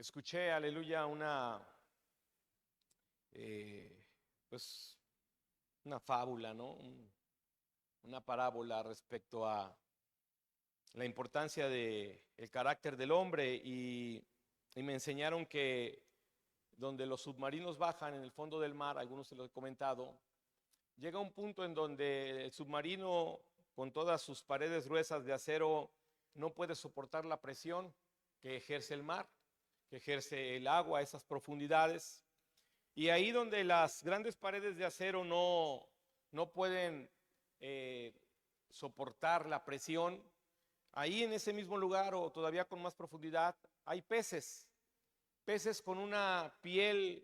Escuché, aleluya, eh, pues, una fábula, ¿no? Una parábola respecto a la importancia de el carácter del hombre y me enseñaron que donde los submarinos bajan en el fondo del mar, algunos se lo he comentado, llega un punto en donde el submarino con todas sus paredes gruesas de acero no puede soportar la presión que ejerce el mar, que ejerce el agua a esas profundidades. Y ahí donde las grandes paredes de acero no pueden eh, soportar la presión, ahí en ese mismo lugar o todavía con más profundidad hay peces, peces con una piel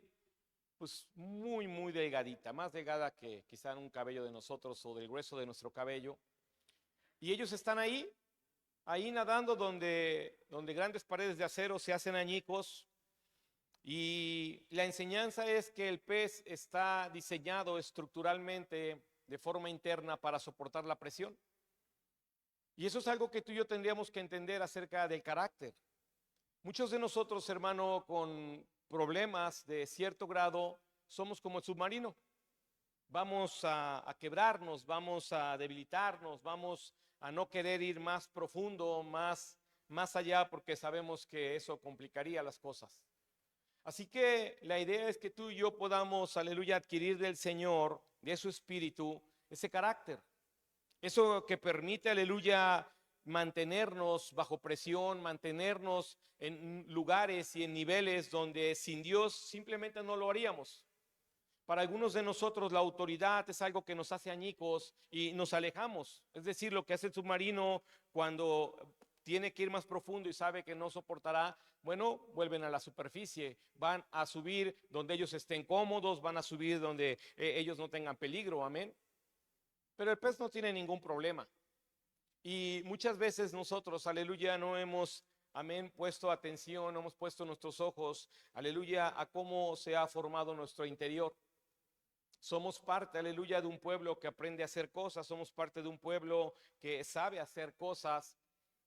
pues muy delgadita, más delgada que quizá en un cabello de nosotros o del grueso de nuestro cabello. Y ellos están ahí nadando donde grandes paredes de acero se hacen añicos. Y la enseñanza es que el pez está diseñado estructuralmente de forma interna para soportar la presión. Y eso es algo que tú y yo tendríamos que entender acerca del carácter. Muchos de nosotros, hermano, con problemas de cierto grado, somos como el submarino. Vamos a quebrarnos, vamos a debilitarnos, vamos a no querer ir más profundo, más allá, porque sabemos que eso complicaría las cosas. Así que la idea es que tú y yo podamos, aleluya, adquirir del Señor, de su Espíritu, ese carácter. Eso que permite, aleluya, mantenernos bajo presión, mantenernos en lugares y en niveles donde sin Dios simplemente no lo haríamos. Para algunos de nosotros la autoridad es algo que nos hace añicos y nos alejamos. Es decir, lo que hace el submarino cuando tiene que ir más profundo y sabe que no soportará, bueno, vuelven a la superficie, van a subir donde ellos estén cómodos, van a subir donde ellos no tengan peligro, amén. Pero el pez no tiene ningún problema. Y muchas veces nosotros, aleluya, no hemos, amén, puesto atención, no hemos puesto nuestros ojos, aleluya, a cómo se ha formado nuestro interior. Somos parte, aleluya, de un pueblo que aprende a hacer cosas, somos parte de un pueblo que sabe hacer cosas,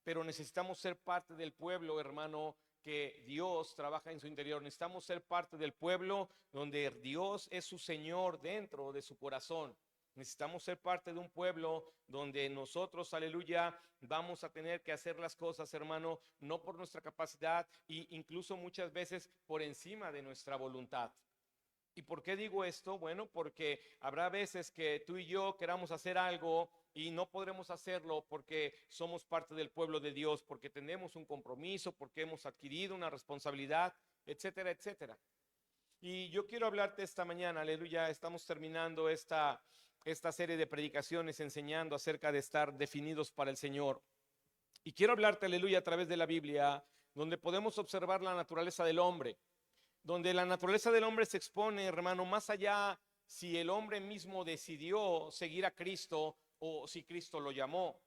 pero necesitamos ser parte del pueblo, hermano, que Dios trabaja en su interior. Necesitamos ser parte del pueblo donde Dios es su Señor dentro de su corazón. Necesitamos ser parte de un pueblo donde nosotros, aleluya, vamos a tener que hacer las cosas, hermano, no por nuestra capacidad e incluso muchas veces por encima de nuestra voluntad. ¿Y por qué digo esto? Bueno, porque habrá veces que tú y yo queramos hacer algo y no podremos hacerlo porque somos parte del pueblo de Dios, porque tenemos un compromiso, porque hemos adquirido una responsabilidad, etcétera, etcétera. Y yo quiero hablarte esta mañana, aleluya, estamos terminando esta serie de predicaciones enseñando acerca de estar definidos para el Señor. Y quiero hablarte, aleluya, a través de la Biblia, donde podemos observar la naturaleza del hombre, donde la naturaleza del hombre se expone, hermano, más allá si el hombre mismo decidió seguir a Cristo o si Cristo lo llamó.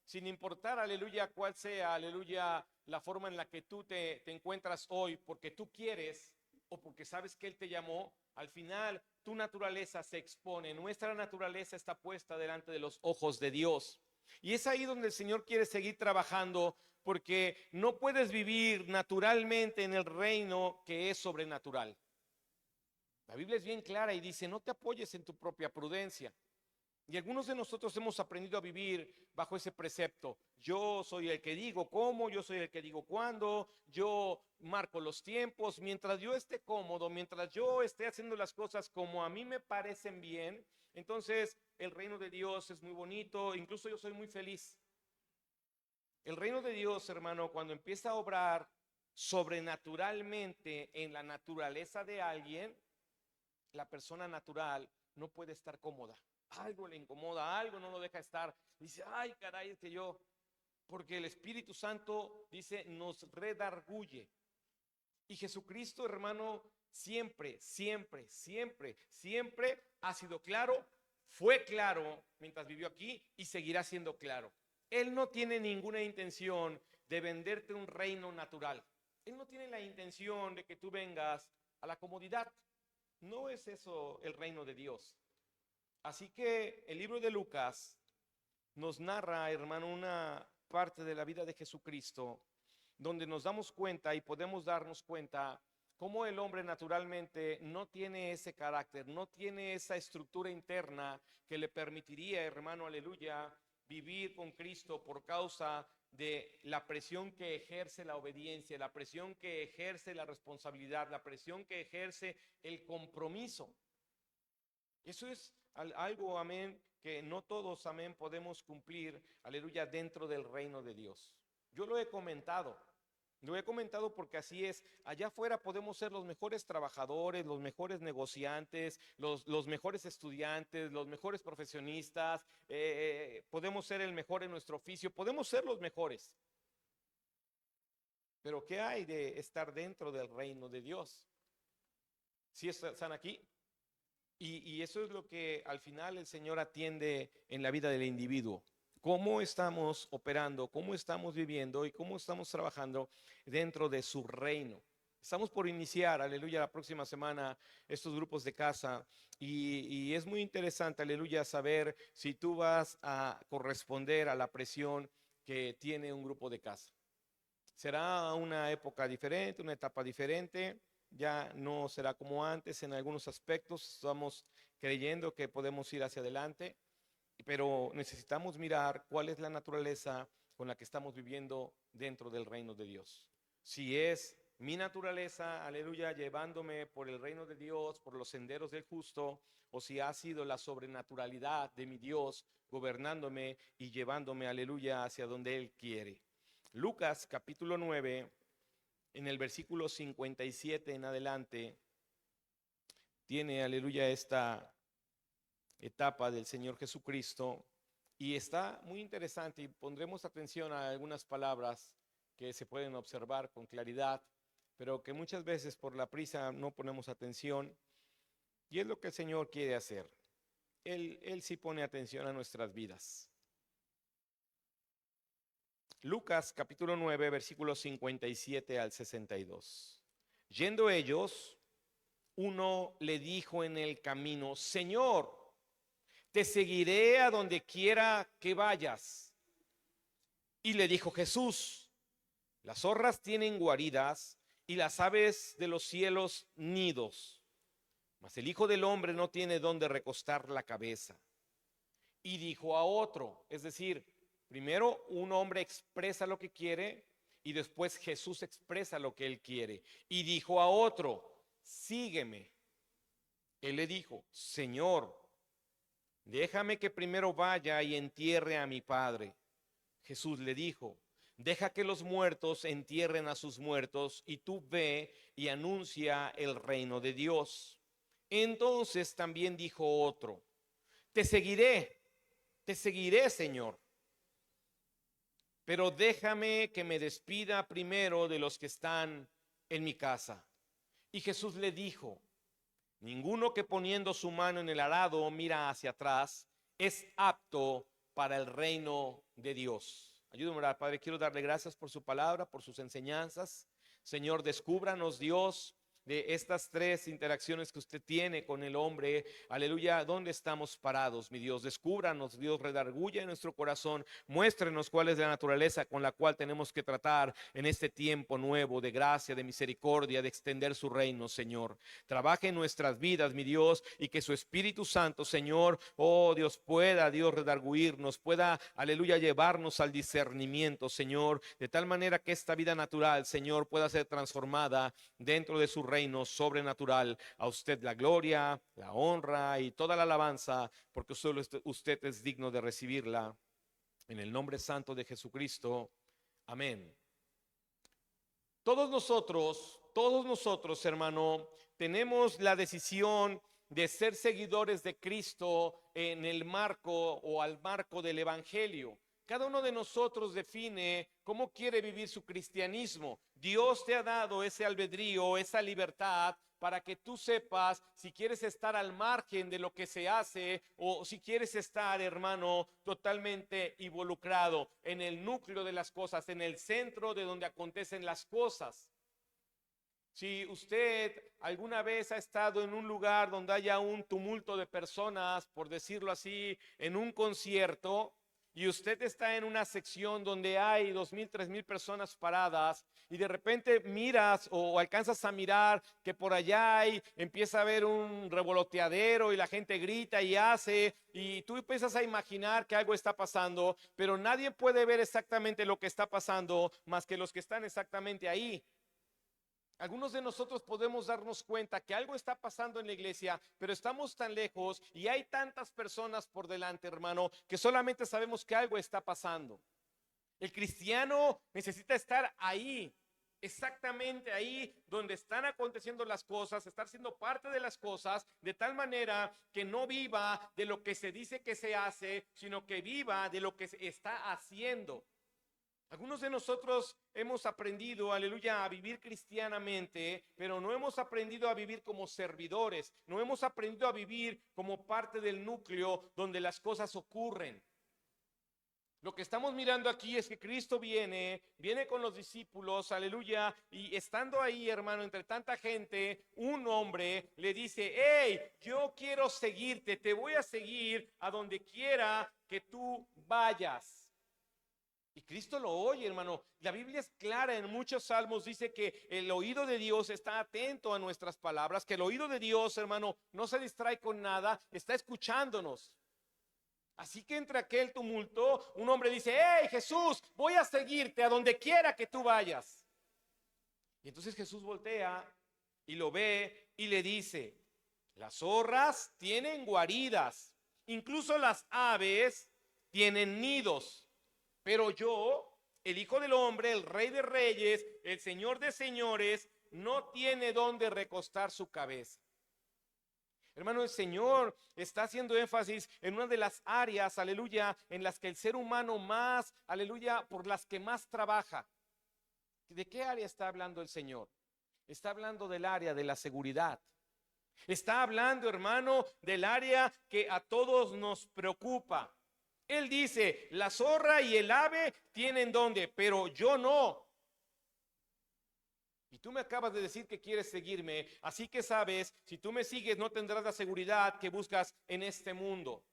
Sin importar, aleluya, cuál sea, aleluya, la forma en la que tú te encuentras hoy, porque tú quieres o porque sabes que Él te llamó, al final tu naturaleza se expone, nuestra naturaleza está puesta delante de los ojos de Dios. Y es ahí donde el Señor quiere seguir trabajando porque no puedes vivir naturalmente en el reino que es sobrenatural. La Biblia es bien clara y dice, no te apoyes en tu propia prudencia. Y algunos de nosotros hemos aprendido a vivir bajo ese precepto. Yo soy el que digo cómo, yo soy el que digo cuándo, yo marco los tiempos. Mientras yo esté cómodo, mientras yo esté haciendo las cosas como a mí me parecen bien, entonces el reino de Dios es muy bonito, incluso yo soy muy feliz. El reino de Dios, hermano, cuando empieza a obrar sobrenaturalmente en la naturaleza de alguien, la persona natural no puede estar cómoda. Algo le incomoda, algo no lo deja estar. Dice, ay, caray, es que yo, porque el Espíritu Santo, dice, nos redarguye. Y Jesucristo, hermano, siempre ha sido claro, fue claro mientras vivió aquí y seguirá siendo claro. Él no tiene ninguna intención de venderte un reino natural. Él no tiene la intención de que tú vengas a la comodidad. No es eso el reino de Dios. Así que el libro de Lucas nos narra, hermano, una parte de la vida de Jesucristo donde nos damos cuenta y podemos darnos cuenta cómo el hombre naturalmente no tiene ese carácter, no tiene esa estructura interna que le permitiría, hermano, aleluya, vivir con Cristo por causa de la presión que ejerce la obediencia, la presión que ejerce la responsabilidad, la presión que ejerce el compromiso. Eso es algo, amén, que no todos, amén, podemos cumplir, aleluya, dentro del reino de Dios. Yo lo he comentado porque así es. Allá afuera podemos ser los mejores trabajadores, los mejores negociantes, los mejores estudiantes, los mejores profesionistas, podemos ser el mejor en nuestro oficio, podemos ser los mejores. Pero ¿qué hay de estar dentro del reino de Dios? ¿Sí están aquí? Y eso es lo que al final el Señor atiende en la vida del individuo. ¿Cómo estamos operando, cómo estamos viviendo y cómo estamos trabajando dentro de su reino? Estamos por iniciar, aleluya, la próxima semana estos grupos de casa y es muy interesante, aleluya, saber si tú vas a corresponder a la presión que tiene un grupo de casa. Será una época diferente, una etapa diferente. Ya no será como antes en algunos aspectos, estamos creyendo que podemos ir hacia adelante, pero necesitamos mirar cuál es la naturaleza con la que estamos viviendo dentro del reino de Dios. Si es mi naturaleza, aleluya, llevándome por el reino de Dios, por los senderos del justo, o si ha sido la sobrenaturalidad de mi Dios gobernándome y llevándome, aleluya, hacia donde Él quiere. Lucas capítulo 9. En el versículo 57 en adelante, tiene, aleluya, esta etapa del Señor Jesucristo y está muy interesante y pondremos atención a algunas palabras que se pueden observar con claridad, pero que muchas veces por la prisa no ponemos atención y es lo que el Señor quiere hacer. Él sí pone atención a nuestras vidas. Lucas capítulo 9, versículos 57 al 62. Yendo ellos, uno le dijo en el camino: Señor, te seguiré a donde quiera que vayas. Y le dijo Jesús: las zorras tienen guaridas y las aves de los cielos nidos, mas el Hijo del Hombre no tiene donde recostar la cabeza. Y dijo a otro, es decir, primero un hombre expresa lo que quiere y después Jesús expresa lo que él quiere. Y dijo a otro: sígueme. Él le dijo: Señor, déjame que primero vaya y entierre a mi padre. Jesús le dijo: deja que los muertos entierren a sus muertos y tú ve y anuncia el reino de Dios. Entonces también dijo otro: te seguiré, Señor, pero déjame que me despida primero de los que están en mi casa. Y Jesús le dijo: ninguno que poniendo su mano en el arado mira hacia atrás es apto para el reino de Dios. Ayúdame a orar, Padre. Quiero darle gracias por su palabra, por sus enseñanzas. Señor, descúbranos, Dios, de estas tres interacciones que usted tiene con el hombre. Aleluya, ¿dónde estamos parados, mi Dios? Descúbranos, Dios, redarguya en nuestro corazón. Muéstrenos cuál es la naturaleza con la cual tenemos que tratar en este tiempo nuevo de gracia, de misericordia, de extender su reino, Señor. Trabaje en nuestras vidas, mi Dios, y que su Espíritu Santo, Señor, oh Dios, pueda, Dios, redarguirnos, pueda, aleluya, llevarnos al discernimiento, Señor, de tal manera que esta vida natural, Señor, pueda ser transformada dentro de su reino sobrenatural. A usted la gloria, la honra y toda la alabanza, porque solo usted es digno de recibirla. En el nombre santo de Jesucristo. Amén. Todos nosotros, hermano, tenemos la decisión de ser seguidores de Cristo en el marco o al marco del Evangelio. Cada uno de nosotros define cómo quiere vivir su cristianismo. Dios te ha dado ese albedrío, esa libertad, para que tú sepas si quieres estar al margen de lo que se hace o si quieres estar, hermano, totalmente involucrado en el núcleo de las cosas, en el centro de donde acontecen las cosas. Si usted alguna vez ha estado en un lugar donde haya un tumulto de personas, por decirlo así, en un concierto, y usted está en una sección donde hay 2,000, 3,000 personas paradas y de repente miras o alcanzas a mirar que por allá empieza a haber un revoloteadero y la gente grita y hace, y tú empiezas a imaginar que algo está pasando, pero nadie puede ver exactamente lo que está pasando más que los que están exactamente ahí. Algunos de nosotros podemos darnos cuenta que algo está pasando en la iglesia, pero estamos tan lejos y hay tantas personas por delante, hermano, que solamente sabemos que algo está pasando. El cristiano necesita estar ahí, exactamente ahí donde están aconteciendo las cosas, estar siendo parte de las cosas, de tal manera que no viva de lo que se dice que se hace, sino que viva de lo que se está haciendo. Algunos de nosotros hemos aprendido, aleluya, a vivir cristianamente, pero no hemos aprendido a vivir como servidores, no hemos aprendido a vivir como parte del núcleo donde las cosas ocurren. Lo que estamos mirando aquí es que Cristo viene con los discípulos, aleluya, y estando ahí, hermano, entre tanta gente, un hombre le dice: hey, yo quiero seguirte, te voy a seguir a donde quiera que tú vayas. Y Cristo lo oye, hermano. La Biblia es clara, en muchos salmos dice que el oído de Dios está atento a nuestras palabras, que el oído de Dios, hermano, no se distrae con nada, está escuchándonos. Así que entre aquel tumulto, un hombre dice: hey, Jesús, voy a seguirte a donde quiera que tú vayas. Y entonces Jesús voltea y lo ve y le dice: las zorras tienen guaridas, incluso las aves tienen nidos, pero yo, el Hijo del Hombre, el Rey de Reyes, el Señor de Señores, no tiene dónde recostar su cabeza. Hermano, el Señor está haciendo énfasis en una de las áreas, aleluya, en las que el ser humano más, aleluya, por las que más trabaja. ¿De qué área está hablando el Señor? Está hablando del área de la seguridad. Está hablando, hermano, del área que a todos nos preocupa. Él dice: la zorra y el ave tienen donde, pero yo no. Y tú me acabas de decir que quieres seguirme, así que sabes, si tú me sigues no tendrás la seguridad que buscas en este mundo.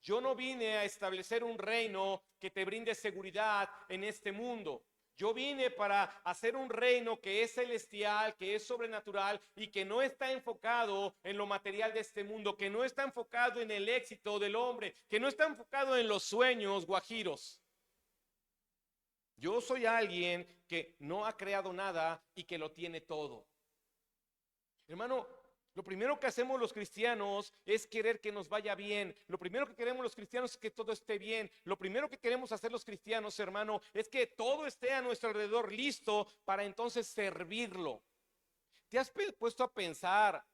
Yo no vine a establecer un reino que te brinde seguridad en este mundo. Yo vine para hacer un reino que es celestial, que es sobrenatural y que no está enfocado en lo material de este mundo, que no está enfocado en el éxito del hombre, que no está enfocado en los sueños guajiros. Yo soy alguien que no ha creado nada y que lo tiene todo. Hermano, lo primero que hacemos los cristianos es querer que nos vaya bien. Lo primero que queremos los cristianos es que todo esté bien. Lo primero que queremos hacer los cristianos, hermano, es que todo esté a nuestro alrededor listo para entonces servirlo. ¿Te has puesto a pensar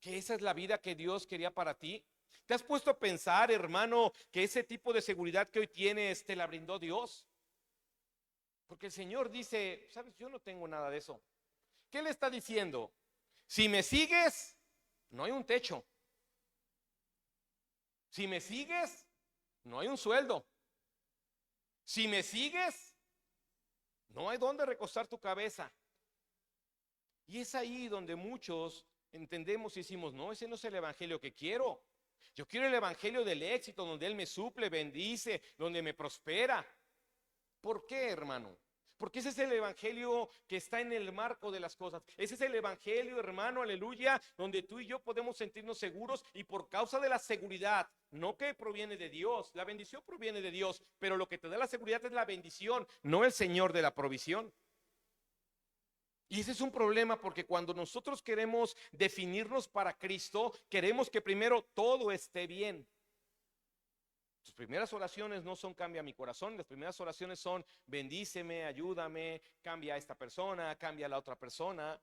que esa es la vida que Dios quería para ti? ¿Te has puesto a pensar, hermano, que ese tipo de seguridad que hoy tienes te la brindó Dios? Porque el Señor dice: sabes, yo no tengo nada de eso. ¿Qué le está diciendo? Si me sigues, no hay un techo. Si me sigues, no hay un sueldo. Si me sigues, no hay dónde recostar tu cabeza. Y es ahí donde muchos entendemos y decimos: no, ese no es el evangelio que quiero. Yo quiero el evangelio del éxito, donde Él me suple, bendice, donde me prospera. ¿Por qué, hermano? Porque ese es el evangelio que está en el marco de las cosas. Ese es el evangelio, hermano, aleluya, donde tú y yo podemos sentirnos seguros, y por causa de la seguridad, no que proviene de Dios. La bendición proviene de Dios, pero lo que te da la seguridad es la bendición, no el Señor de la provisión. Y ese es un problema, porque cuando nosotros queremos definirnos para Cristo, queremos que primero todo esté bien. Tus primeras oraciones no son cambia mi corazón, las primeras oraciones son bendíceme, ayúdame, cambia a esta persona, cambia a la otra persona.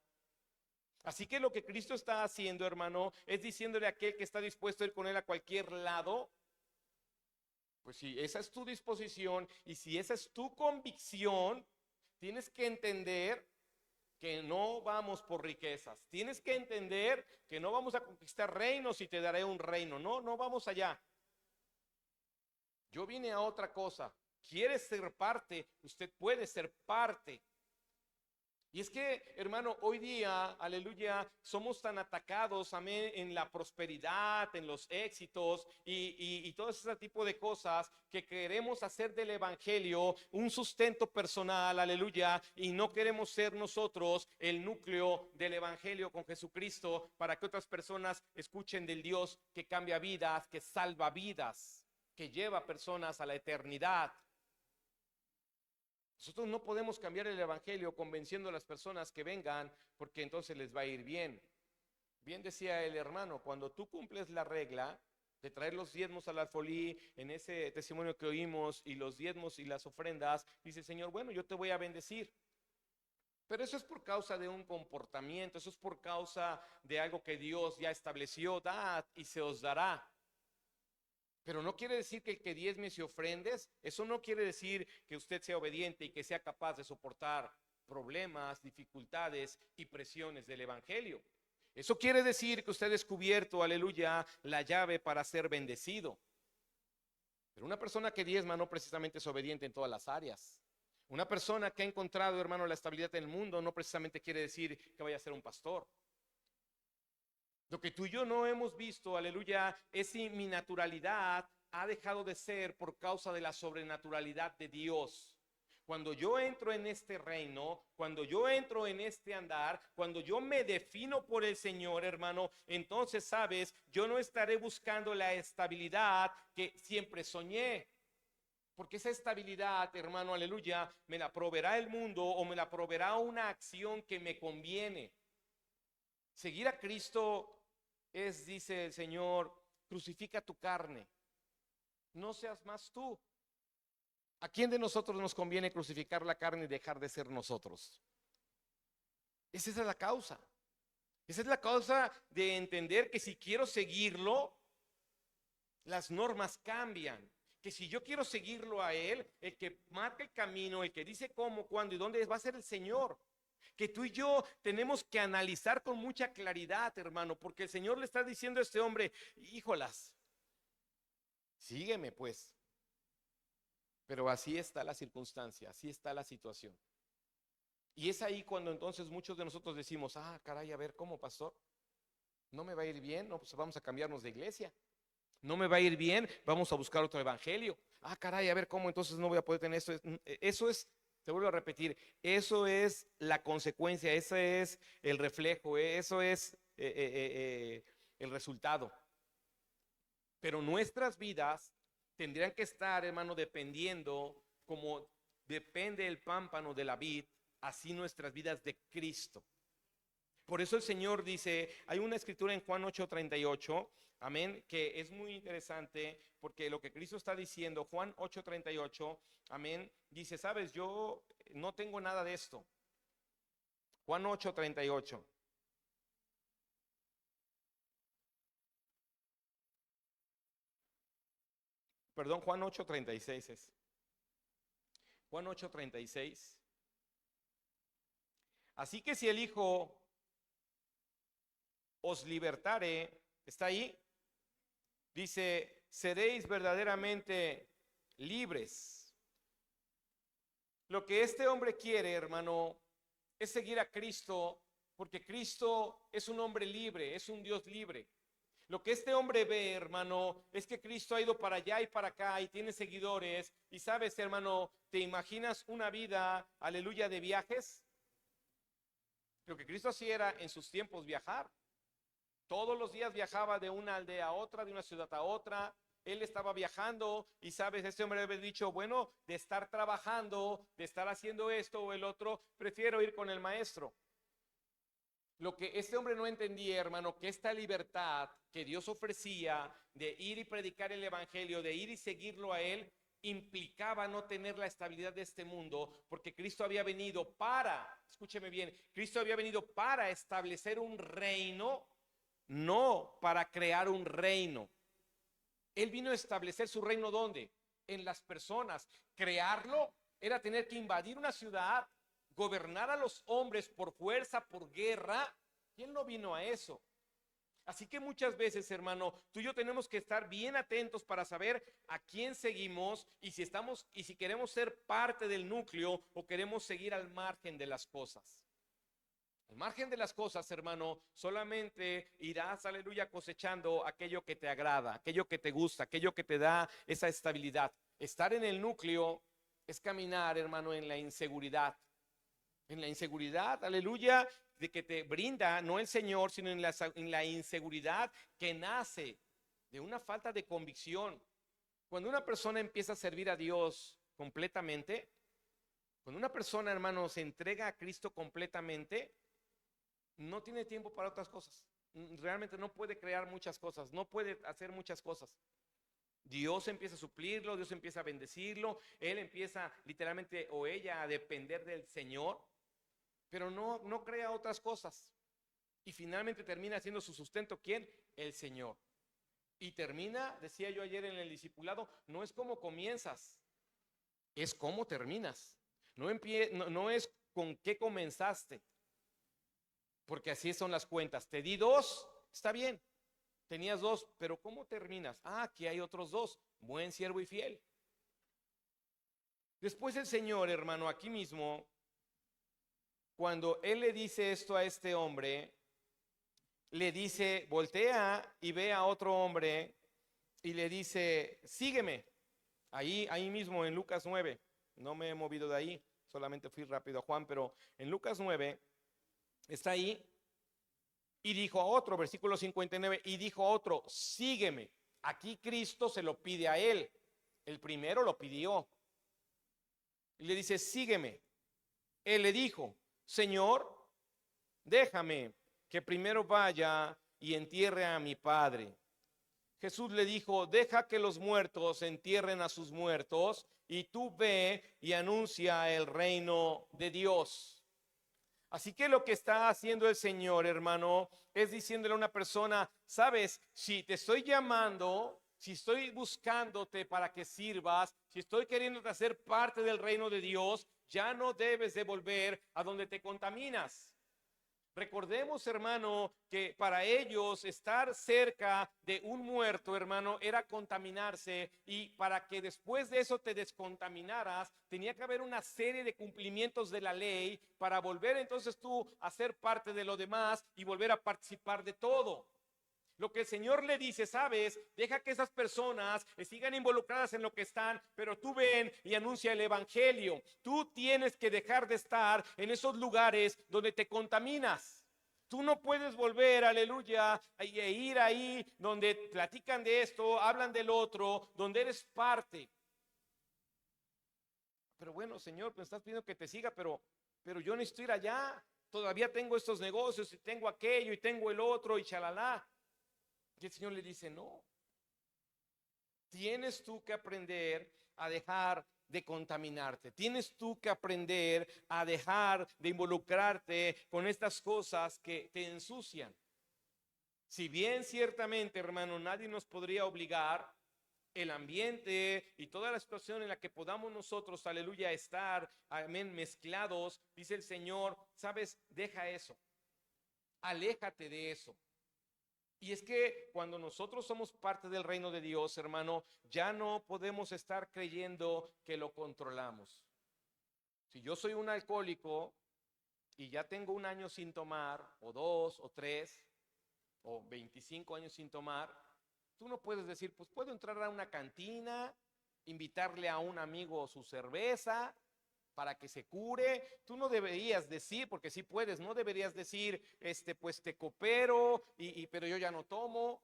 Así que lo que Cristo está haciendo, hermano, es diciéndole a aquel que está dispuesto a ir con Él a cualquier lado: pues si esa es tu disposición y si esa es tu convicción, tienes que entender que no vamos por riquezas. Tienes que entender que no vamos a conquistar reinos y te daré un reino. No, no vamos allá. Yo vine a otra cosa. ¿Quieres ser parte? Usted puede ser parte. Y es que, hermano, hoy día, aleluya, somos tan atacados, amén, en la prosperidad, en los éxitos y todo ese tipo de cosas que queremos hacer del evangelio un sustento personal, aleluya, y no queremos ser nosotros el núcleo del evangelio con Jesucristo para que otras personas escuchen del Dios que cambia vidas, que salva vidas, que lleva personas a la eternidad. Nosotros no podemos cambiar el evangelio convenciendo a las personas que vengan, porque entonces les va a ir bien. Bien decía el hermano, cuando tú cumples la regla de traer los diezmos al alfolí, en ese testimonio que oímos, y los diezmos y las ofrendas, dice el Señor, bueno, yo te voy a bendecir. Pero eso es por causa de un comportamiento, eso es por causa de algo que Dios ya estableció, dad y se os dará. Pero no quiere decir que el que diezmes y ofrendes, eso no quiere decir que usted sea obediente y que sea capaz de soportar problemas, dificultades y presiones del evangelio. Eso quiere decir que usted ha descubierto, aleluya, la llave para ser bendecido. Pero una persona que diezma no precisamente es obediente en todas las áreas. Una persona que ha encontrado, hermano, la estabilidad en el mundo no precisamente quiere decir que vaya a ser un pastor. Lo que tú y yo no hemos visto, aleluya, es si mi naturalidad ha dejado de ser por causa de la sobrenaturalidad de Dios. Cuando yo entro en este reino, cuando yo entro en este andar, cuando yo me defino por el Señor, hermano, entonces, sabes, yo no estaré buscando la estabilidad que siempre soñé. Porque esa estabilidad, hermano, aleluya, me la proveerá el mundo o me la proveerá una acción que me conviene. Seguir a Cristo es, dice el Señor, crucifica tu carne. No seas más tú. ¿A quién de nosotros nos conviene crucificar la carne y dejar de ser nosotros? Esa es la causa. Esa es la causa de entender que si quiero seguirlo, las normas cambian. Que si yo quiero seguirlo a Él, el que marca el camino, el que dice cómo, cuándo y dónde va a ser el Señor. Que tú y yo tenemos que analizar con mucha claridad, hermano, porque el Señor le está diciendo a este hombre, híjolas, sígueme pues. Pero así está la circunstancia, así está la situación. Y es ahí cuando entonces muchos de nosotros decimos, ah, caray, a ver, ¿cómo, pastor? ¿No me va a ir bien? No, pues vamos a cambiarnos de iglesia. ¿No me va a ir bien? Vamos a buscar otro evangelio. Ah, caray, a ver, ¿cómo entonces no voy a poder tener esto? Eso es, te vuelvo a repetir, eso es la consecuencia, ese es el reflejo, eso es el resultado. Pero nuestras vidas tendrían que estar, hermano, dependiendo, como depende el pámpano de la vid, así nuestras vidas de Cristo. Por eso el Señor dice, hay una escritura en Juan 8:38, amén, que es muy interesante, porque lo que Cristo está diciendo, Juan 8:38, amén, dice, sabes, yo no tengo nada de esto. Juan 8:38. Perdón, Juan 8:36 es. Juan 8:36. Así que si el Hijo os libertare, está ahí, dice, seréis verdaderamente libres. Lo que este hombre quiere, hermano, es seguir a Cristo, porque Cristo es un hombre libre, es un Dios libre. Lo que este hombre ve, hermano, es que Cristo ha ido para allá y para acá y tiene seguidores. Y sabes, hermano, ¿te imaginas una vida, aleluya, de viajes? Lo que Cristo hacía era en sus tiempos viajar. Todos los días viajaba de una aldea a otra, de una ciudad a otra. Él estaba viajando y sabes, este hombre había dicho, bueno, de estar trabajando, de estar haciendo esto o el otro, prefiero ir con el maestro. Lo que este hombre no entendía, hermano, que esta libertad que Dios ofrecía de ir y predicar el evangelio, de ir y seguirlo a Él, implicaba no tener la estabilidad de este mundo, porque Cristo había venido para, escúcheme bien, Cristo había venido para establecer un reino, no para crear un reino. Él vino a establecer su reino, ¿dónde? En las personas. Crearlo era tener que invadir una ciudad, gobernar a los hombres por fuerza, por guerra, y Él no vino a eso. Así que muchas veces, hermano, tú y yo tenemos que estar bien atentos para saber a quién seguimos y si queremos ser parte del núcleo o queremos seguir al margen de las cosas. margen de las cosas, hermano, solamente irás, aleluya, cosechando aquello que te agrada, aquello que te gusta, aquello que te da esa estabilidad. Estar en el núcleo es caminar, hermano, en la inseguridad. En la inseguridad, aleluya, de que te brinda no el Señor, sino en la inseguridad que nace de una falta de convicción. Cuando una persona empieza a servir a Dios completamente, cuando una persona, hermano, se entrega a Cristo completamente, no tiene tiempo para otras cosas. Realmente no puede crear muchas cosas, no puede hacer muchas cosas. Dios empieza a suplirlo, Dios empieza a bendecirlo, él empieza literalmente o ella a depender del Señor, pero no crea otras cosas. Y finalmente termina siendo su sustento, ¿quién? El Señor. Y termina, decía yo ayer en el discipulado, no es como comienzas, es cómo terminas. No es con qué comenzaste, porque así son las cuentas. Te di 2, está bien, tenías 2, pero ¿cómo terminas? Aquí hay otros 2, buen siervo y fiel. Después el Señor, hermano, aquí mismo, cuando Él le dice esto a este hombre, le dice, voltea y ve a otro hombre y le dice, sígueme. Ahí mismo en Lucas 9, no me he movido de ahí, solamente fui rápido a Juan, pero en Lucas 9 está ahí. Y dijo a otro, versículo 59, y dijo a otro, sígueme. Aquí Cristo se lo pide a él. El primero lo pidió. Y le dice, sígueme. Él le dijo, Señor, déjame que primero vaya y entierre a mi padre. Jesús le dijo, deja que los muertos entierren a sus muertos y tú ve y anuncia el reino de Dios. Así que lo que está haciendo el Señor, hermano, es diciéndole a una persona, sabes, si te estoy llamando, si estoy buscándote para que sirvas, si estoy queriéndote hacer parte del reino de Dios, ya no debes de volver a donde te contaminas. Recordemos, hermano, que para ellos estar cerca de un muerto, hermano, era contaminarse, y para que después de eso te descontaminaras, tenía que haber una serie de cumplimientos de la ley para volver entonces tú a ser parte de lo demás y volver a participar de todo. Lo que el Señor le dice, sabes, deja que esas personas sigan involucradas en lo que están, pero tú ven y anuncia el evangelio. Tú tienes que dejar de estar en esos lugares donde te contaminas. Tú no puedes volver, aleluya, e ir ahí donde platican de esto, hablan del otro, donde eres parte. Pero bueno, Señor, me estás pidiendo que te siga, pero yo necesito ir allá. Todavía tengo estos negocios y tengo aquello y tengo el otro y chalala. Y el Señor le dice, no, tienes tú que aprender a dejar de contaminarte. Tienes tú que aprender a dejar de involucrarte con estas cosas que te ensucian. Si bien ciertamente, hermano, nadie nos podría obligar, el ambiente y toda la situación en la que podamos nosotros, aleluya, estar, amén, mezclados, dice el Señor, sabes, deja eso, aléjate de eso. Y es que cuando nosotros somos parte del reino de Dios, hermano, ya no podemos estar creyendo que lo controlamos. Si yo soy un alcohólico y ya tengo 1 año sin tomar, o 2, o 3, o 25 años sin tomar, tú no puedes decir, pues puedo entrar a una cantina, invitarle a un amigo su cerveza para que se cure. Tú no deberías decir, porque sí puedes, no deberías decir, pues te coopero, pero yo ya no tomo.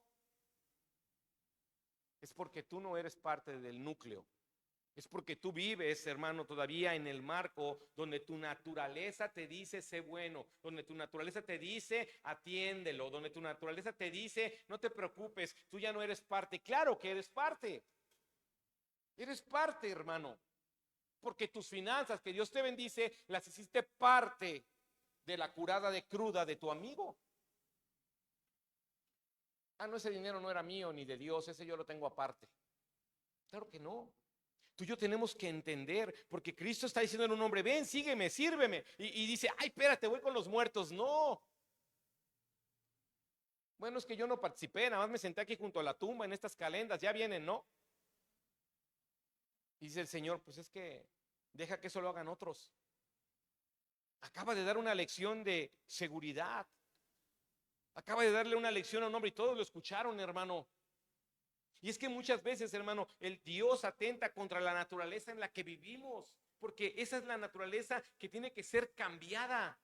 Es porque tú no eres parte del núcleo. Es porque tú vives, hermano, todavía en el marco donde tu naturaleza te dice sé bueno, donde tu naturaleza te dice atiéndelo, donde tu naturaleza te dice no te preocupes, tú ya no eres parte. Claro que eres parte. Eres parte, hermano. Porque tus finanzas que Dios te bendice, las hiciste parte de la curada de cruda de tu amigo. No, ese dinero no era mío ni de Dios, ese yo lo tengo aparte. Claro que no. Tú y yo tenemos que entender, porque Cristo está diciendo en un hombre, ven, sígueme, sírveme. Y dice, ay, espérate, voy con los muertos. No. Bueno, es que yo no participé, nada más me senté aquí junto a la tumba en estas calendas, ya vienen, ¿no? Y dice el Señor, pues es que deja que eso lo hagan otros. Acaba de dar una lección de seguridad. Acaba de darle una lección a un hombre y todos lo escucharon, hermano. Y es que muchas veces, hermano, el Dios atenta contra la naturaleza en la que vivimos, porque esa es la naturaleza que tiene que ser cambiada.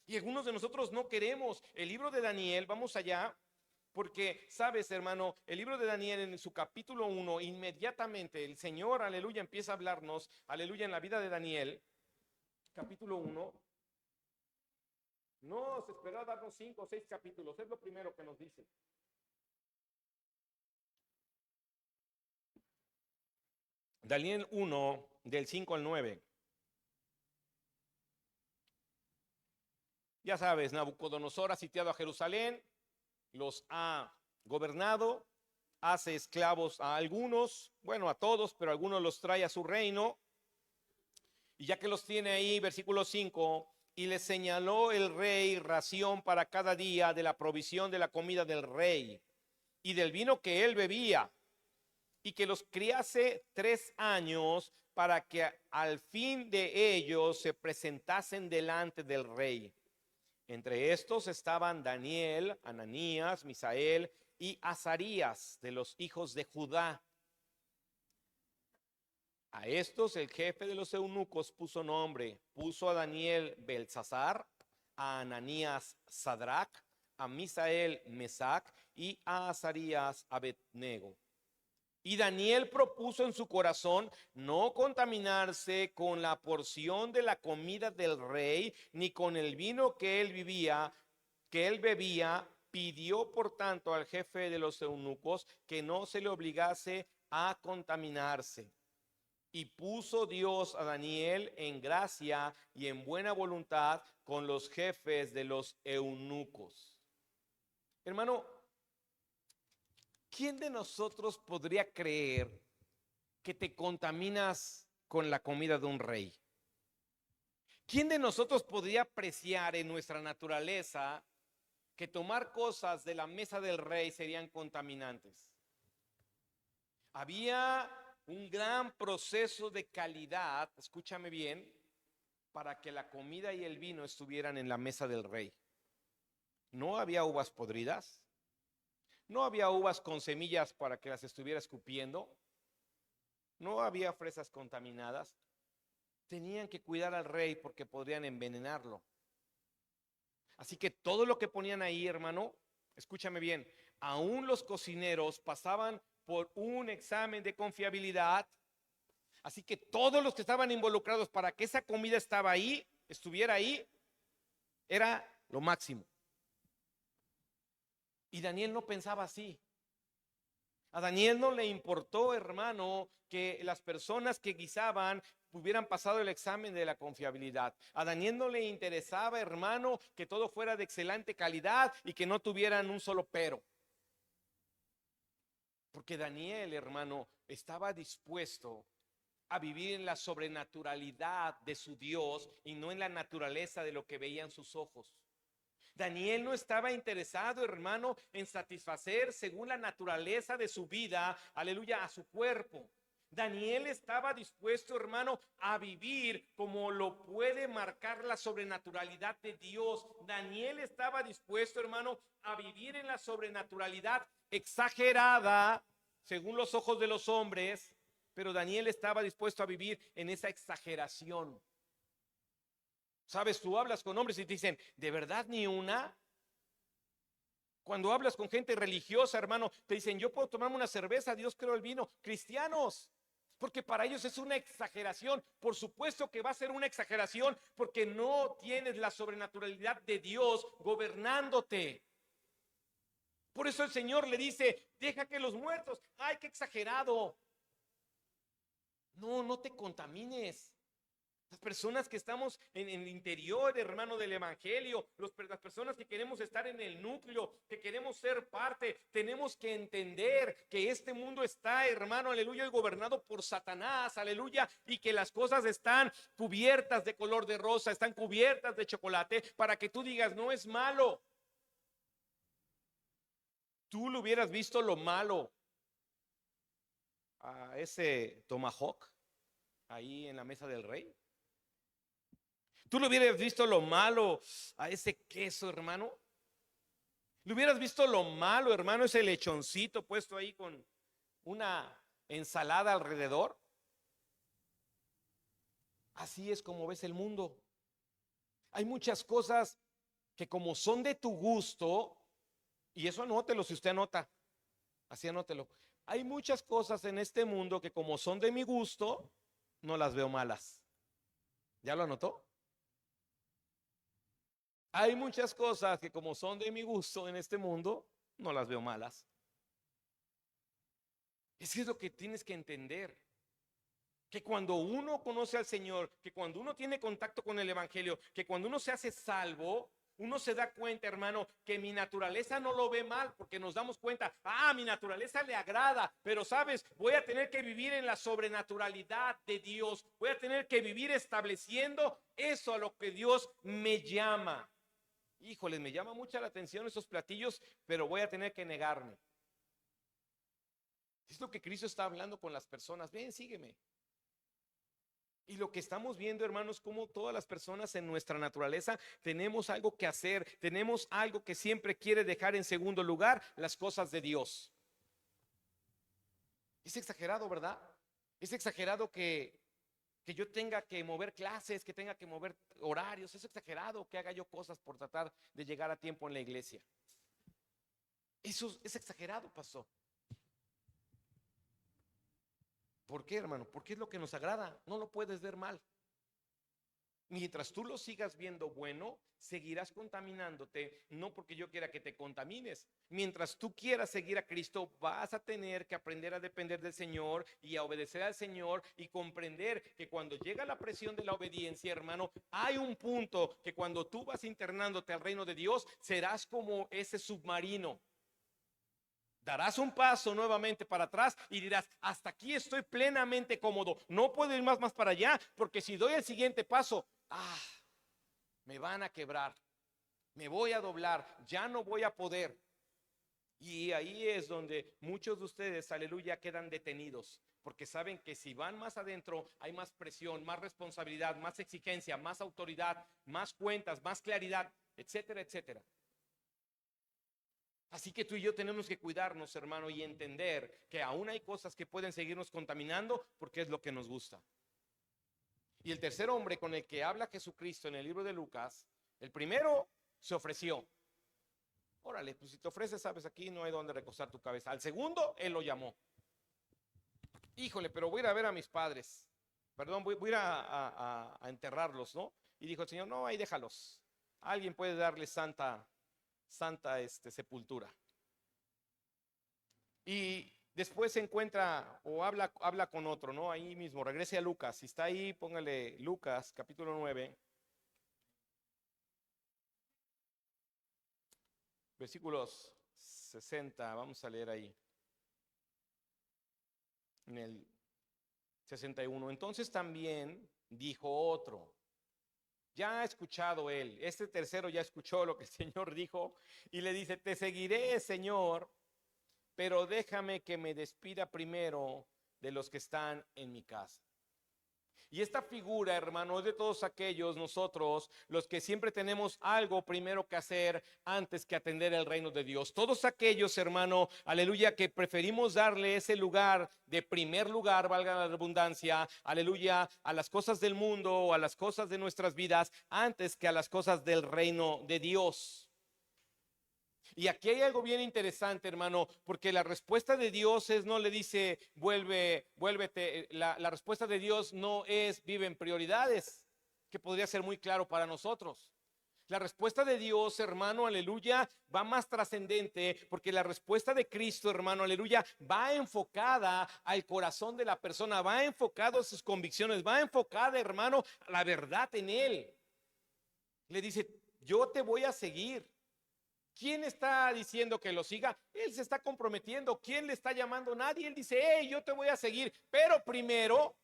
Y algunos de nosotros no queremos. El libro de Daniel, vamos allá, porque sabes, hermano, el libro de Daniel en su capítulo 1, inmediatamente el Señor, aleluya, empieza a hablarnos, aleluya, en la vida de Daniel, capítulo 1. No se esperó a darnos 5 o 6 capítulos, es lo primero que nos dice. Daniel 1, del 5 al 9. Ya sabes, Nabucodonosor ha sitiado a Jerusalén, los ha gobernado, hace esclavos a algunos, bueno, a todos, pero a algunos los trae a su reino. Y ya que los tiene ahí, versículo 5, y le señaló el rey ración para cada día de la provisión de la comida del rey y del vino que él bebía, y que los criase 3 años para que al fin de ellos se presentasen delante del rey. Entre estos estaban Daniel, Ananías, Misael y Azarías de los hijos de Judá. A estos el jefe de los eunucos puso nombre, puso a Daniel Beltsasar, a Ananías Sadrach, a Misael Mesac y a Azarías Abednego. Y Daniel propuso en su corazón no contaminarse con la porción de la comida del rey, ni con el vino que él bebía. Pidió por tanto al jefe de los eunucos que no se le obligase a contaminarse. Y puso Dios a Daniel en gracia y en buena voluntad con los jefes de los eunucos. Hermano, ¿quién de nosotros podría creer que te contaminas con la comida de un rey? ¿Quién de nosotros podría apreciar en nuestra naturaleza que tomar cosas de la mesa del rey serían contaminantes? Había un gran proceso de calidad, escúchame bien, para que la comida y el vino estuvieran en la mesa del rey. No había uvas podridas, no había uvas con semillas para que las estuviera escupiendo, no había fresas contaminadas. Tenían que cuidar al rey porque podrían envenenarlo. Así que todo lo que ponían ahí, hermano, escúchame bien, aún los cocineros pasaban por un examen de confiabilidad. Así que todos los que estaban involucrados para que esa comida estuviera ahí, era lo máximo. Y Daniel no pensaba así. A Daniel no le importó, hermano, que las personas que guisaban hubieran pasado el examen de la confiabilidad. A Daniel no le interesaba, hermano, que todo fuera de excelente calidad y que no tuvieran un solo pero. Porque Daniel, hermano, estaba dispuesto a vivir en la sobrenaturalidad de su Dios y no en la naturaleza de lo que veían sus ojos. Daniel no estaba interesado, hermano, en satisfacer según la naturaleza de su vida, aleluya, a su cuerpo. Daniel estaba dispuesto, hermano, a vivir como lo puede marcar la sobrenaturalidad de Dios. Daniel estaba dispuesto, hermano, a vivir en la sobrenaturalidad exagerada, según los ojos de los hombres, pero Daniel estaba dispuesto a vivir en esa exageración. Sabes, tú hablas con hombres y te dicen, ¿de verdad ni una? Cuando hablas con gente religiosa, hermano, te dicen, yo puedo tomarme una cerveza, Dios creó el vino. Cristianos, porque para ellos es una exageración. Por supuesto que va a ser una exageración porque no tienes la sobrenaturalidad de Dios gobernándote. Por eso el Señor le dice, deja que los muertos, ay, qué exagerado. No te contamines. Las personas que estamos en el interior, hermano, del evangelio, las personas que queremos estar en el núcleo, que queremos ser parte, tenemos que entender que este mundo está, hermano, aleluya, gobernado por Satanás, aleluya, y que las cosas están cubiertas de color de rosa, están cubiertas de chocolate, para que tú digas, no es malo. Tú le hubieras visto lo malo a ese tomahawk ahí en la mesa del rey. Tú le hubieras visto lo malo a ese queso, hermano. Le hubieras visto lo malo, hermano, ese lechoncito puesto ahí con una ensalada alrededor. Así es como ves el mundo. Hay muchas cosas que como son de tu gusto, y eso anótelo si usted anota, así anótelo. Hay muchas cosas en este mundo que como son de mi gusto, no las veo malas. ¿Ya lo anotó? Hay muchas cosas que como son de mi gusto en este mundo, no las veo malas. Es lo que tienes que entender. Que cuando uno conoce al Señor, que cuando uno tiene contacto con el Evangelio, que cuando uno se hace salvo, uno se da cuenta, hermano, que mi naturaleza no lo ve mal, porque nos damos cuenta, mi naturaleza le agrada, pero sabes, voy a tener que vivir en la sobrenaturalidad de Dios, voy a tener que vivir estableciendo eso a lo que Dios me llama. Híjoles, me llama mucha la atención esos platillos, pero voy a tener que negarme. Es lo que Cristo está hablando con las personas. Ven, sígueme. Y lo que estamos viendo, hermanos, como todas las personas en nuestra naturaleza tenemos algo que hacer, tenemos algo que siempre quiere dejar en segundo lugar, las cosas de Dios. Es exagerado, ¿verdad? Es exagerado que yo tenga que mover clases, que tenga que mover horarios. Es exagerado que haga yo cosas por tratar de llegar a tiempo en la iglesia. Eso es exagerado, pastor. ¿Por qué, hermano? Porque es lo que nos agrada. No lo puedes ver mal. Mientras tú lo sigas viendo bueno, seguirás contaminándote, no porque yo quiera que te contamines. Mientras tú quieras seguir a Cristo, vas a tener que aprender a depender del Señor y a obedecer al Señor y comprender que cuando llega la presión de la obediencia, hermano, hay un punto que cuando tú vas internándote al reino de Dios, serás como ese submarino. Darás un paso nuevamente para atrás y dirás, hasta aquí estoy plenamente cómodo, no puedo ir más para allá, porque si doy el siguiente paso, me van a quebrar, me voy a doblar, ya no voy a poder. Y ahí es donde muchos de ustedes, aleluya, quedan detenidos, porque saben que si van más adentro hay más presión, más responsabilidad, más exigencia, más autoridad, más cuentas, más claridad, etcétera, etcétera. Así que tú y yo tenemos que cuidarnos, hermano, y entender que aún hay cosas que pueden seguirnos contaminando porque es lo que nos gusta. Y el tercer hombre con el que habla Jesucristo en el libro de Lucas, el primero se ofreció. Órale, pues si te ofreces, sabes, aquí no hay donde recostar tu cabeza. Al segundo, él lo llamó. Híjole, pero voy a ir a ver a mis padres. Perdón, voy a ir a enterrarlos, ¿no? Y dijo el Señor, no, ahí déjalos. Alguien puede darle santa sepultura. Y después se encuentra o habla con otro, ¿no? Ahí mismo, regrese a Lucas. Si está ahí, póngale Lucas, capítulo 9, versículos 60. Vamos a leer ahí. En el 61. Entonces también dijo otro. Ya ha escuchado él. Este tercero ya escuchó lo que el Señor dijo y le dice, te seguiré, Señor, pero déjame que me despida primero de los que están en mi casa. Y esta figura, hermano, es de todos aquellos nosotros, los que siempre tenemos algo primero que hacer antes que atender el reino de Dios. Todos aquellos, hermano, aleluya, que preferimos darle ese lugar de primer lugar, valga la redundancia, aleluya, a las cosas del mundo o a las cosas de nuestras vidas antes que a las cosas del reino de Dios. Y aquí hay algo bien interesante, hermano, porque la respuesta de Dios no le dice, vuélvete. La respuesta de Dios no es, vive en prioridades, que podría ser muy claro para nosotros. La respuesta de Dios, hermano, aleluya, va más trascendente, porque la respuesta de Cristo, hermano, aleluya, va enfocada al corazón de la persona, va enfocado a sus convicciones, va enfocada, hermano, a la verdad en él. Le dice, yo te voy a seguir. ¿Quién está diciendo que lo siga? Él se está comprometiendo. ¿Quién le está llamando? Nadie. Él dice, hey, yo te voy a seguir. Pero primero,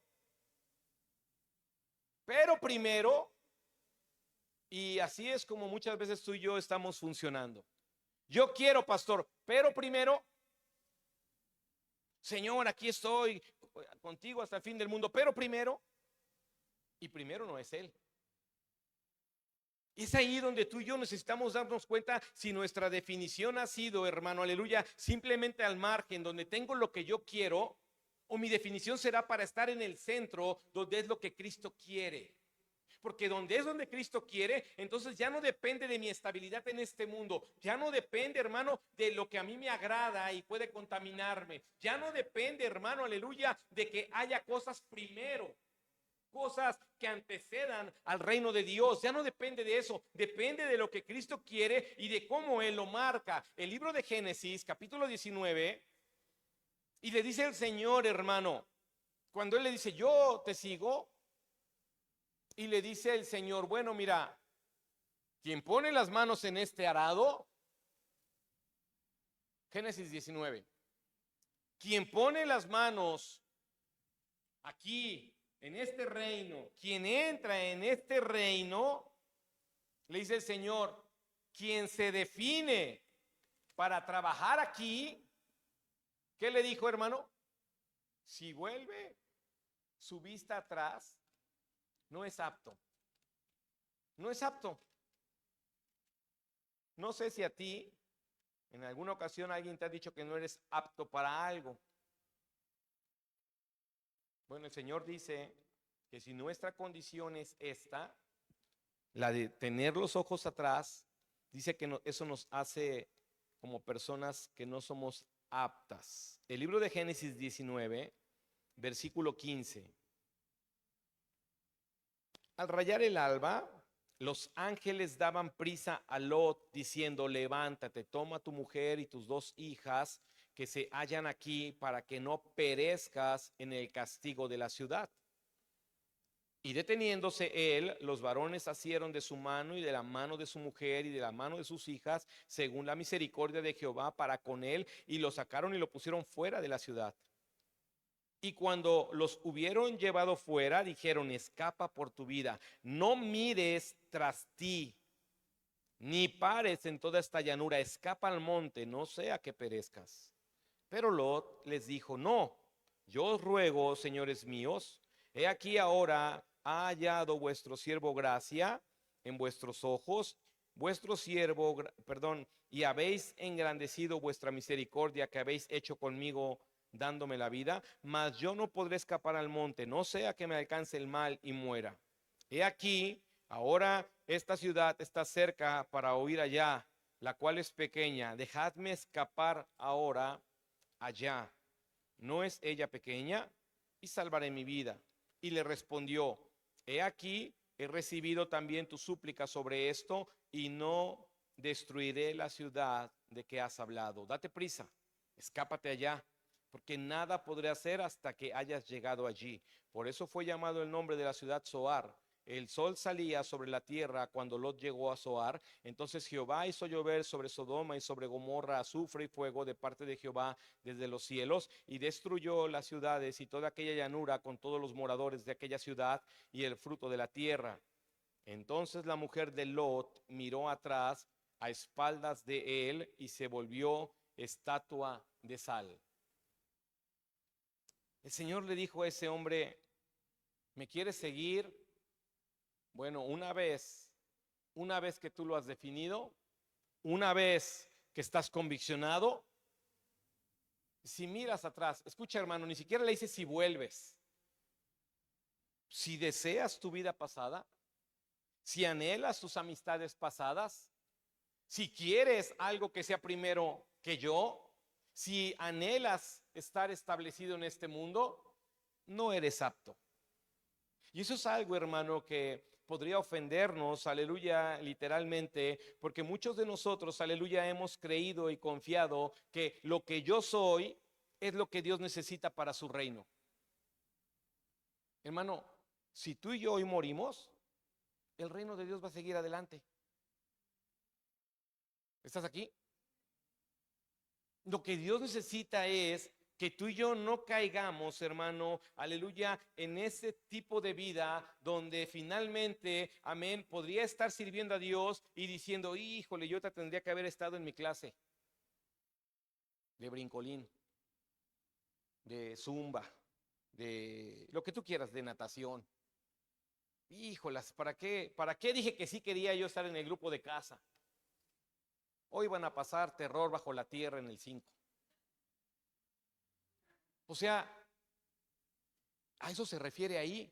y así es como muchas veces tú y yo estamos funcionando. Yo quiero, pastor, pero primero, Señor, aquí estoy contigo hasta el fin del mundo, pero primero, y primero no es Él. Es ahí donde tú y yo necesitamos darnos cuenta si nuestra definición ha sido, hermano, aleluya, simplemente al margen, donde tengo lo que yo quiero, o mi definición será para estar en el centro, donde es lo que Cristo quiere. Porque donde es donde Cristo quiere, entonces ya no depende de mi estabilidad en este mundo, ya no depende, hermano, de lo que a mí me agrada y puede contaminarme, ya no depende, hermano, aleluya, de que haya cosas primero, cosas que antecedan al reino de Dios. Ya no depende de eso, depende de lo que Cristo quiere y de cómo Él lo marca. El libro de Génesis, capítulo 19, y le dice el Señor, hermano, cuando Él le dice, yo te sigo, y le dice el Señor, bueno, mira, quien pone las manos en este arado, Génesis 19, quien pone las manos aquí, en este reino, quien entra en este reino, le dice el Señor, quien se define para trabajar aquí, ¿qué le dijo, hermano? Si vuelve su vista atrás, no es apto. No es apto. No sé si a ti, en alguna ocasión alguien te ha dicho que no eres apto para algo. Bueno, el Señor dice que si nuestra condición es esta, la de tener los ojos atrás, dice que eso nos hace como personas que no somos aptas. El libro de Génesis 19, versículo 15. Al rayar el alba, los ángeles daban prisa a Lot diciendo, levántate, toma a tu mujer y tus 2 hijas que se hallan aquí para que no perezcas en el castigo de la ciudad. Y deteniéndose él, los varones asieron de su mano y de la mano de su mujer y de la mano de sus hijas, según la misericordia de Jehová para con él, y lo sacaron y lo pusieron fuera de la ciudad. Y cuando los hubieron llevado fuera, dijeron, escapa por tu vida, no mires tras ti, ni pares en toda esta llanura, escapa al monte, no sea que perezcas. Pero Lot les dijo, no, yo os ruego, señores míos, he aquí ahora ha hallado vuestro siervo gracia en vuestros ojos, vuestro siervo, perdón, y habéis engrandecido vuestra misericordia que habéis hecho conmigo dándome la vida, mas yo no podré escapar al monte, no sea que me alcance el mal y muera. He aquí, ahora esta ciudad está cerca para huir allá, la cual es pequeña, dejadme escapar ahora allá. ¿No es ella pequeña? Y salvaré mi vida. Y le respondió, he aquí, he recibido también tu súplica sobre esto y no destruiré la ciudad de que has hablado. Date prisa, escápate allá, porque nada podré hacer hasta que hayas llegado allí. Por eso fue llamado el nombre de la ciudad Zoar. El sol salía sobre la tierra cuando Lot llegó a Zoar. Entonces Jehová hizo llover sobre Sodoma y sobre Gomorra azufre y fuego de parte de Jehová desde los cielos, y destruyó las ciudades y toda aquella llanura con todos los moradores de aquella ciudad y el fruto de la tierra. Entonces la mujer de Lot miró atrás a espaldas de él y se volvió estatua de sal. El Señor le dijo a ese hombre, ¿me quieres seguir? Bueno, una vez que tú lo has definido, una vez que estás conviccionado, si miras atrás, escucha, hermano, ni siquiera le dices si vuelves. Si deseas tu vida pasada, si anhelas tus amistades pasadas, si quieres algo que sea primero que yo, si anhelas estar establecido en este mundo, no eres apto. Y eso es algo, hermano, que podría ofendernos, aleluya, literalmente, porque muchos de nosotros, aleluya, hemos creído y confiado que lo que yo soy es lo que Dios necesita para su reino. Hermano, si tú y yo hoy morimos, el reino de Dios va a seguir adelante. ¿Estás aquí? Lo que Dios necesita es que tú y yo no caigamos, hermano, aleluya, en ese tipo de vida donde finalmente, amén, podría estar sirviendo a Dios y diciendo, híjole, yo te tendría que haber estado en mi clase de brincolín, de zumba, de lo que tú quieras, de natación. Híjolas, ¿para qué dije que sí quería yo estar en el grupo de casa? Hoy van a pasar terror bajo la tierra en el 5. O sea, a eso se refiere ahí.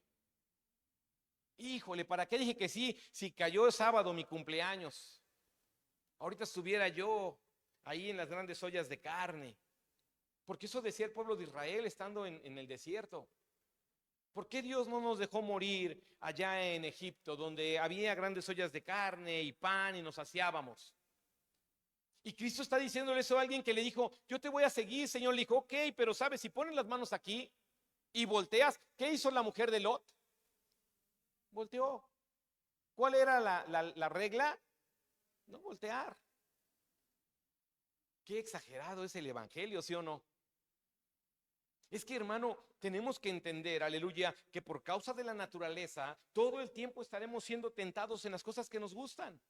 Híjole, ¿para qué dije que sí si cayó el sábado mi cumpleaños? Ahorita estuviera yo ahí en las grandes ollas de carne. Porque eso decía el pueblo de Israel estando en el desierto. ¿Por qué Dios no nos dejó morir allá en Egipto, donde había grandes ollas de carne y pan y nos saciábamos? Y Cristo está diciéndole eso a alguien que le dijo, yo te voy a seguir, Señor. Le dijo, ok, pero sabes, si pones las manos aquí y volteas, ¿qué hizo la mujer de Lot? Volteó. ¿Cuál era la regla? No voltear. Qué exagerado es el evangelio, ¿sí o no? Es que, hermano, tenemos que entender, aleluya, que por causa de la naturaleza, todo el tiempo estaremos siendo tentados en las cosas que nos gustan.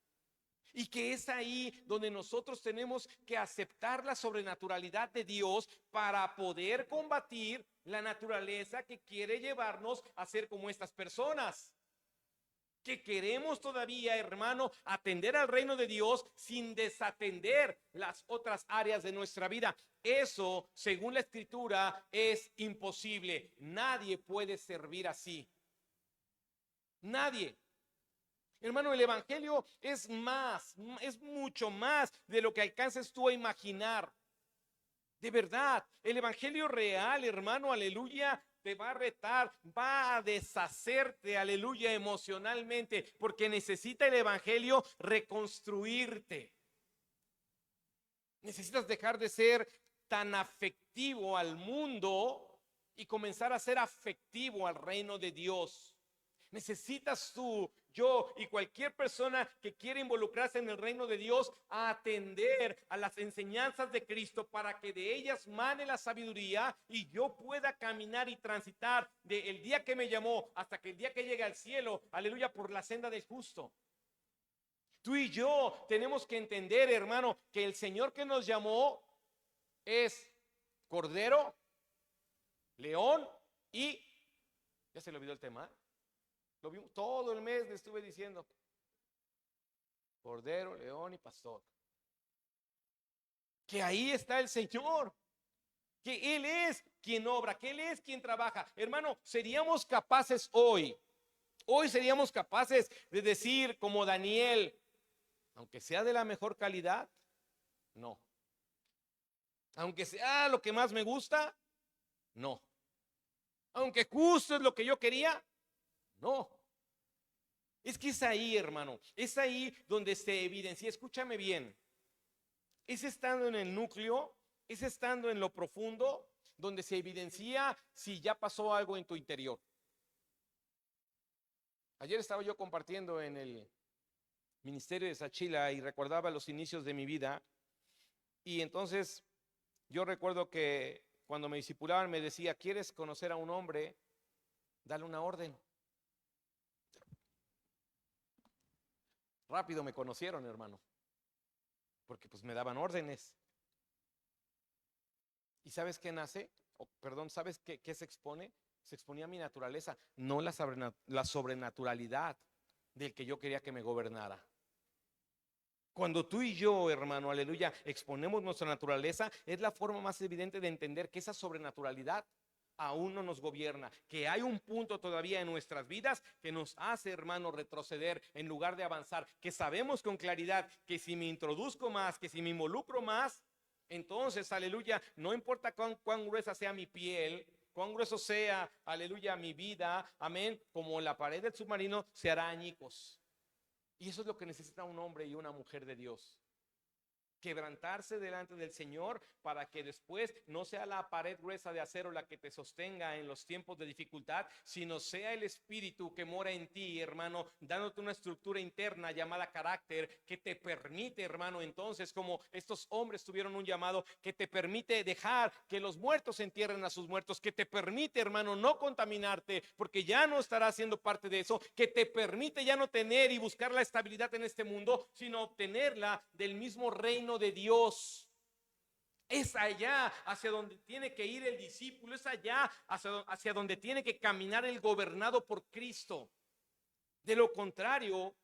Y que es ahí donde nosotros tenemos que aceptar la sobrenaturalidad de Dios para poder combatir la naturaleza que quiere llevarnos a ser como estas personas. Que queremos todavía, hermano, atender al reino de Dios sin desatender las otras áreas de nuestra vida. Eso, según la Escritura, es imposible. Nadie puede servir así. Nadie. Hermano, el evangelio es más, es mucho más de lo que alcances tú a imaginar. De verdad, el evangelio real, hermano, aleluya, te va a retar, va a deshacerte, aleluya, emocionalmente, porque necesita el evangelio reconstruirte. Necesitas dejar de ser tan afectivo al mundo y comenzar a ser afectivo al reino de Dios. Necesitas tú, yo y cualquier persona que quiera involucrarse en el reino de Dios a atender a las enseñanzas de Cristo para que de ellas mane la sabiduría y yo pueda caminar y transitar del día que me llamó hasta que el día que llegue al cielo, aleluya, por la senda del justo. Tú y yo tenemos que entender, hermano, que el Señor que nos llamó es Cordero, León y, ya se le olvidó el tema. Lo vimos todo el mes, le estuve diciendo. Cordero, león y pastor. Que ahí está el Señor. Que Él es quien obra, que Él es quien trabaja. Hermano, seríamos capaces hoy seríamos capaces de decir como Daniel, aunque sea de la mejor calidad, no. Aunque sea lo que más me gusta, no. Aunque justo es lo que yo quería, no. Es que es ahí, hermano, es ahí donde se evidencia, escúchame bien, es estando en el núcleo, es estando en lo profundo, donde se evidencia si ya pasó algo en tu interior. Ayer estaba yo compartiendo en el ministerio de Sachila y recordaba los inicios de mi vida, y entonces yo recuerdo que cuando me discipulaban me decía, ¿quieres conocer a un hombre? Dale una orden. Rápido me conocieron, hermano, porque pues me daban órdenes. ¿Y sabes qué nace? ¿Sabes qué se expone? Se exponía mi naturaleza, no la sobrenaturalidad del que yo quería que me gobernara. Cuando tú y yo, hermano, aleluya, exponemos nuestra naturaleza, es la forma más evidente de entender que esa sobrenaturalidad aún no nos gobierna, que hay un punto todavía en nuestras vidas que nos hace, hermano, retroceder en lugar de avanzar, que sabemos con claridad que si me introduzco más, que si me involucro más, entonces, aleluya, no importa cuán gruesa sea mi piel, cuán grueso sea, aleluya, mi vida, amén, como la pared del submarino se hará añicos. Y eso es lo que necesita un hombre y una mujer de Dios. Quebrantarse delante del Señor para que después no sea la pared gruesa de acero la que te sostenga en los tiempos de dificultad, sino sea el Espíritu que mora en ti, hermano, dándote una estructura interna llamada carácter que te permite, hermano, entonces como estos hombres tuvieron un llamado que te permite dejar que los muertos entierren a sus muertos, que te permite, hermano, no contaminarte porque ya no estarás siendo parte de eso, que te permite ya no tener y buscar la estabilidad en este mundo, sino obtenerla del mismo reino de Dios. Es allá hacia donde tiene que ir el discípulo, es allá hacia donde tiene que caminar el gobernado por Cristo. De lo contrario,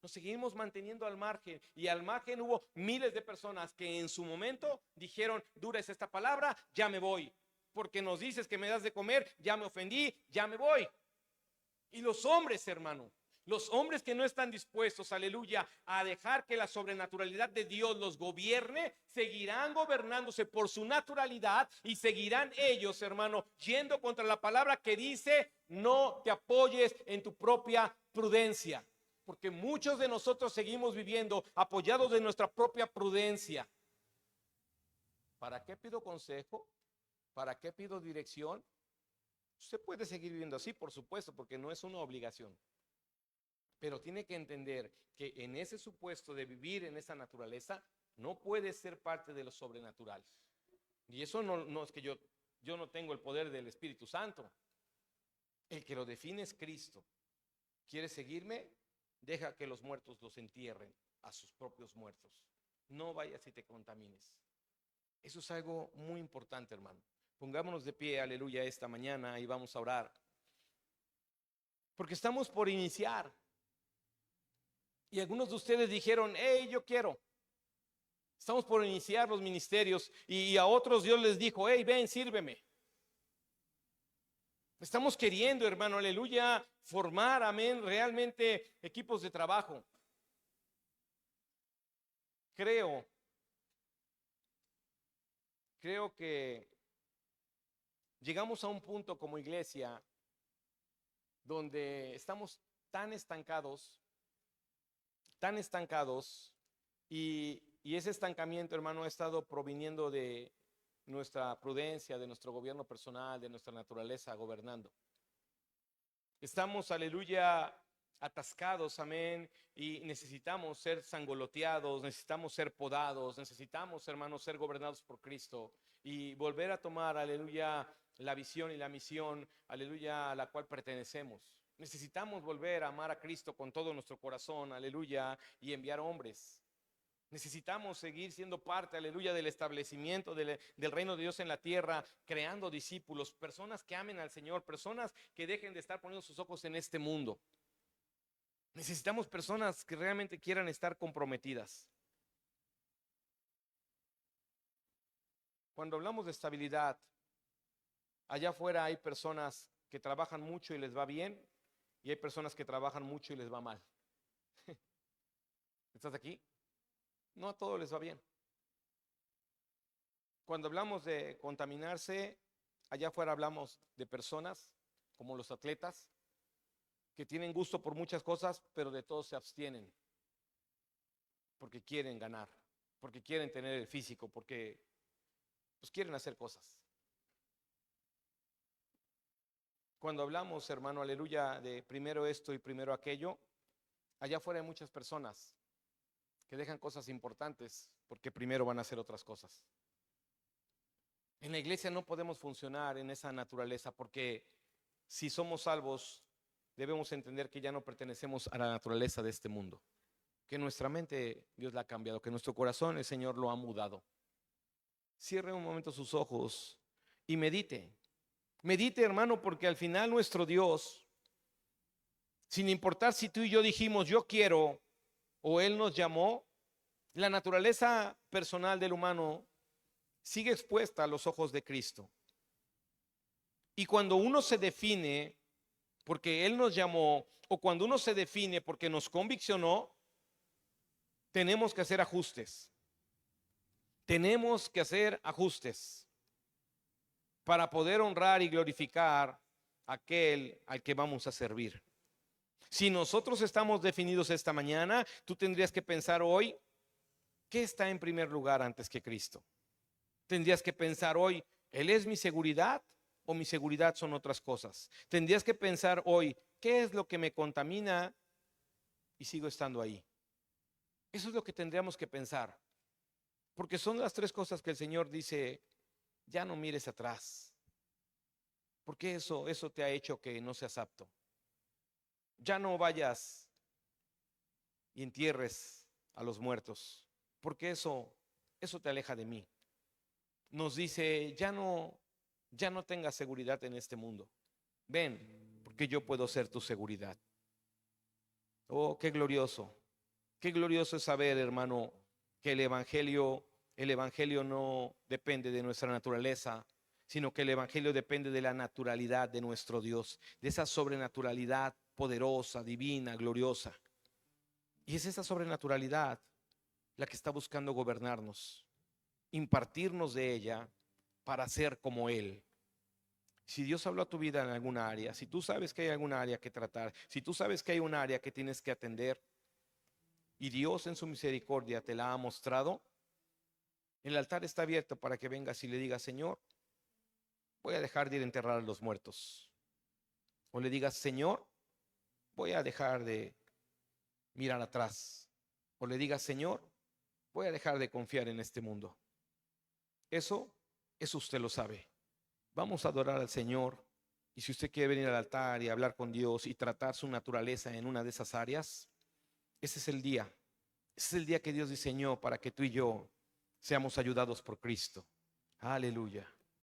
nos seguimos manteniendo al margen, y al margen hubo miles de personas que en su momento dijeron: dura es esta palabra, ya me voy, porque nos dices que me das de comer, ya me ofendí, ya me voy. Y los hombres, hermano, los hombres que no están dispuestos, aleluya, a dejar que la sobrenaturalidad de Dios los gobierne, seguirán gobernándose por su naturalidad y seguirán ellos, hermano, yendo contra la palabra que dice: no te apoyes en tu propia prudencia. Porque muchos de nosotros seguimos viviendo apoyados de nuestra propia prudencia. ¿Para qué pido consejo? ¿Para qué pido dirección? Usted puede seguir viviendo así, por supuesto, porque no es una obligación. Pero tiene que entender que en ese supuesto de vivir en esa naturaleza, no puede ser parte de lo sobrenatural. Y eso no es que yo no tengo el poder del Espíritu Santo. El que lo define es Cristo. ¿Quieres seguirme? Deja que los muertos los entierren a sus propios muertos. No vayas y te contamines. Eso es algo muy importante, hermano. Pongámonos de pie, aleluya, esta mañana y vamos a orar. Porque estamos por iniciar. Y algunos de ustedes dijeron: hey, yo quiero. Estamos por iniciar los ministerios, y a otros Dios les dijo: hey, ven, sírveme. Estamos queriendo, hermano, aleluya, formar, amén, realmente equipos de trabajo. Creo que llegamos a un punto como iglesia donde estamos tan estancados, y ese estancamiento, hermano, ha estado proviniendo de nuestra prudencia, de nuestro gobierno personal, de nuestra naturaleza gobernando. Estamos, aleluya, atascados, amén, y necesitamos ser sangoloteados, necesitamos ser podados, necesitamos, hermanos, ser gobernados por Cristo y volver a tomar, aleluya, la visión y la misión, aleluya, a la cual pertenecemos. Necesitamos volver a amar a Cristo con todo nuestro corazón, aleluya, y enviar hombres. Necesitamos seguir siendo parte, aleluya, del establecimiento del reino de Dios en la tierra, creando discípulos, personas que amen al Señor, personas que dejen de estar poniendo sus ojos en este mundo. Necesitamos personas que realmente quieran estar comprometidas. Cuando hablamos de estabilidad, allá afuera hay personas que trabajan mucho y les va bien, y hay personas que trabajan mucho y les va mal. ¿Estás aquí? No a todos les va bien. Cuando hablamos de contaminarse, allá afuera hablamos de personas como los atletas que tienen gusto por muchas cosas, pero de todo se abstienen porque quieren ganar, porque quieren tener el físico, porque pues quieren hacer cosas. Cuando hablamos, hermano, aleluya, de primero esto y primero aquello, allá afuera hay muchas personas que dejan cosas importantes porque primero van a hacer otras cosas. En la iglesia no podemos funcionar en esa naturaleza, porque si somos salvos debemos entender que ya no pertenecemos a la naturaleza de este mundo, que nuestra mente Dios la ha cambiado, que nuestro corazón el Señor lo ha mudado. Cierre un momento sus ojos y medite, hermano, porque al final nuestro Dios, sin importar si tú y yo dijimos yo quiero o Él nos llamó, la naturaleza personal del humano sigue expuesta a los ojos de Cristo. Y cuando uno se define porque Él nos llamó, o cuando uno se define porque nos conviccionó, tenemos que hacer ajustes. Tenemos que hacer ajustes para poder honrar y glorificar a aquel al que vamos a servir. Si nosotros estamos definidos esta mañana, tú tendrías que pensar hoy: ¿qué está en primer lugar antes que Cristo? Tendrías que pensar hoy: ¿Él es mi seguridad o mi seguridad son otras cosas? Tendrías que pensar hoy: ¿qué es lo que me contamina y sigo estando ahí? Eso es lo que tendríamos que pensar, porque son las tres cosas que el Señor dice: ya no mires atrás, porque eso te ha hecho que no seas apto. Ya no vayas y entierres a los muertos, porque eso te aleja de mí. Nos dice: ya no tengas seguridad en este mundo. Ven, porque yo puedo ser tu seguridad. Oh, qué glorioso. Qué glorioso es saber, hermano, que el evangelio no depende de nuestra naturaleza, sino que el evangelio depende de la naturalidad de nuestro Dios, de esa sobrenaturalidad poderosa, divina, gloriosa. Y es esa sobrenaturalidad la que está buscando gobernarnos, impartirnos de ella para ser como Él. Si Dios habló a tu vida en alguna área, si tú sabes que hay alguna área que tratar, si tú sabes que hay un área que tienes que atender y Dios en su misericordia te la ha mostrado, el altar está abierto para que vengas y le digas: Señor, voy a dejar de ir a enterrar a los muertos. O le digas: Señor, voy a dejar de mirar atrás. O le digas: Señor, voy a dejar de confiar en este mundo. Eso usted lo sabe. Vamos a adorar al Señor. Y si usted quiere venir al altar y hablar con Dios y tratar su naturaleza en una de esas áreas, ese es el día. Ese es el día que Dios diseñó para que tú y yo seamos ayudados por Cristo. Aleluya.